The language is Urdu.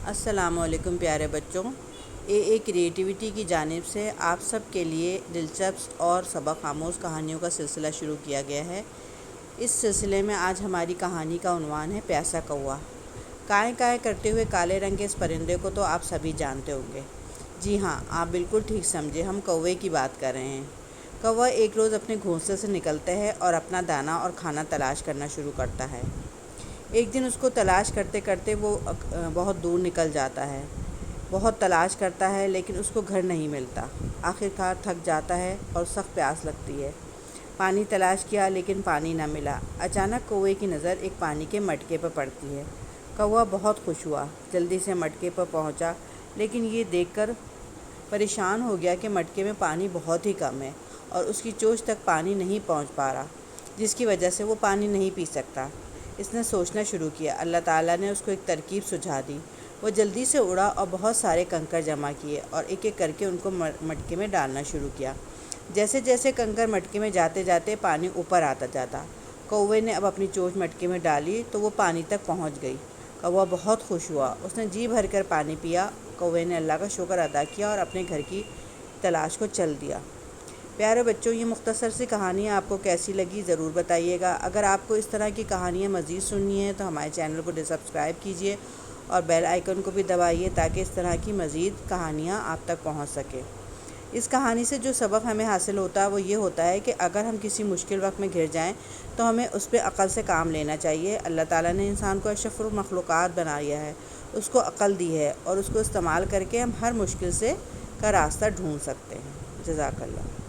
السلام علیکم پیارے بچوں، اے کریٹیوٹی کی جانب سے آپ سب کے لیے دلچسپ اور سبق آموز کہانیوں کا سلسلہ شروع کیا گیا ہے۔ اس سلسلے میں آج ہماری کہانی کا عنوان ہے پیاسا کوا۔ کائیں کائیں کرتے ہوئے کالے رنگ کے اس پرندے کو تو آپ سبھی جانتے ہوں گے۔ جی ہاں، آپ بالکل ٹھیک سمجھے، ہم کوے کی بات کر رہے ہیں۔ کوا ایک روز اپنے گھونسلے سے نکلتا ہے اور اپنا دانہ اور کھانا تلاش کرنا شروع کرتا ہے۔ ایک دن اس کو تلاش کرتے کرتے وہ بہت دور نکل جاتا ہے۔ بہت تلاش کرتا ہے لیکن اس کو گھر نہیں ملتا۔ آخرکار تھک جاتا ہے اور سخت پیاس لگتی ہے۔ پانی تلاش کیا لیکن پانی نہ ملا۔ اچانک کوے کی نظر ایک پانی کے مٹکے پر پڑتی ہے۔ کوا بہت خوش ہوا، جلدی سے مٹکے پر پہنچا، لیکن یہ دیکھ کر پریشان ہو گیا کہ مٹکے میں پانی بہت ہی کم ہے اور اس کی چونچ تک پانی نہیں پہنچ پا رہا، جس کی وجہ سے وہ پانی نہیں پی سکتا۔ اس نے سوچنا شروع کیا۔ اللہ تعالیٰ نے اس کو ایک ترکیب سجھا دی۔ وہ جلدی سے اڑا اور بہت سارے کنکر جمع کیے اور ایک ایک کر کے ان کو مٹکے میں ڈالنا شروع کیا۔ جیسے جیسے کنکر مٹکے میں جاتے جاتے پانی اوپر آتا جاتا۔ کوے نے اب اپنی چونچ مٹکے میں ڈالی تو وہ پانی تک پہنچ گئی۔ کوا بہت خوش ہوا، اس نے جی بھر کر پانی پیا۔ کوے نے اللہ کا شکر ادا کیا اور اپنے گھر کی تلاش کو چل دیا۔ پیارے بچوں، یہ مختصر سی کہانی آپ کو کیسی لگی ضرور بتائیے گا۔ اگر آپ کو اس طرح کی کہانیاں مزید سننی ہیں تو ہمارے چینل کو سبسکرائب کیجیے اور بیل آئیکن کو بھی دبائیے تاکہ اس طرح کی مزید کہانیاں آپ تک پہنچ سکیں۔ اس کہانی سے جو سبق ہمیں حاصل ہوتا ہے وہ یہ ہوتا ہے کہ اگر ہم کسی مشکل وقت میں گھر جائیں تو ہمیں اس پہ عقل سے کام لینا چاہیے۔ اللہ تعالیٰ نے انسان کو اشرف المخلوقات بنایا ہے، اس کو عقل دی ہے اور اس کو استعمال کر کے ہم ہر مشکل سے کا راستہ ڈھونڈ سکتے ہیں۔ جزاک اللہ۔